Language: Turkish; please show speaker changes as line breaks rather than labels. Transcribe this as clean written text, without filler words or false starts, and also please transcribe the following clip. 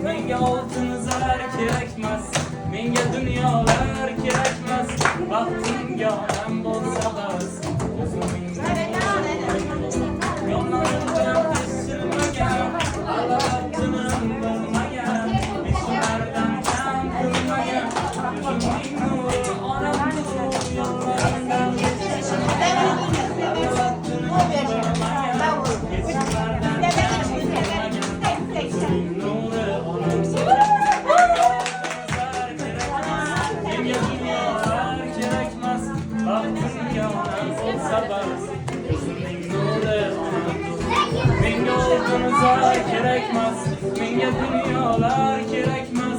Menga oltinizlar kerakmas, menga dunyolar kerakmas. Baxtimga onam bo'lsa bas, yonlarimdan kesilmagan, alabatim bo'lmagan, ishlardan kam qilmagan. Yuzimning nuri onamdir, yonlarimdan kesilmagan, alabatim bo'lmagan, ishlardan kam qilmagan. Yuzimning nuri onamdir. Menga dunyolar kerakmas, baxtimga onam bo'lsa bas. Yuzimning nuri onamdir. Menga oltinizlar kerakmas, menga dunyolar kerakmas.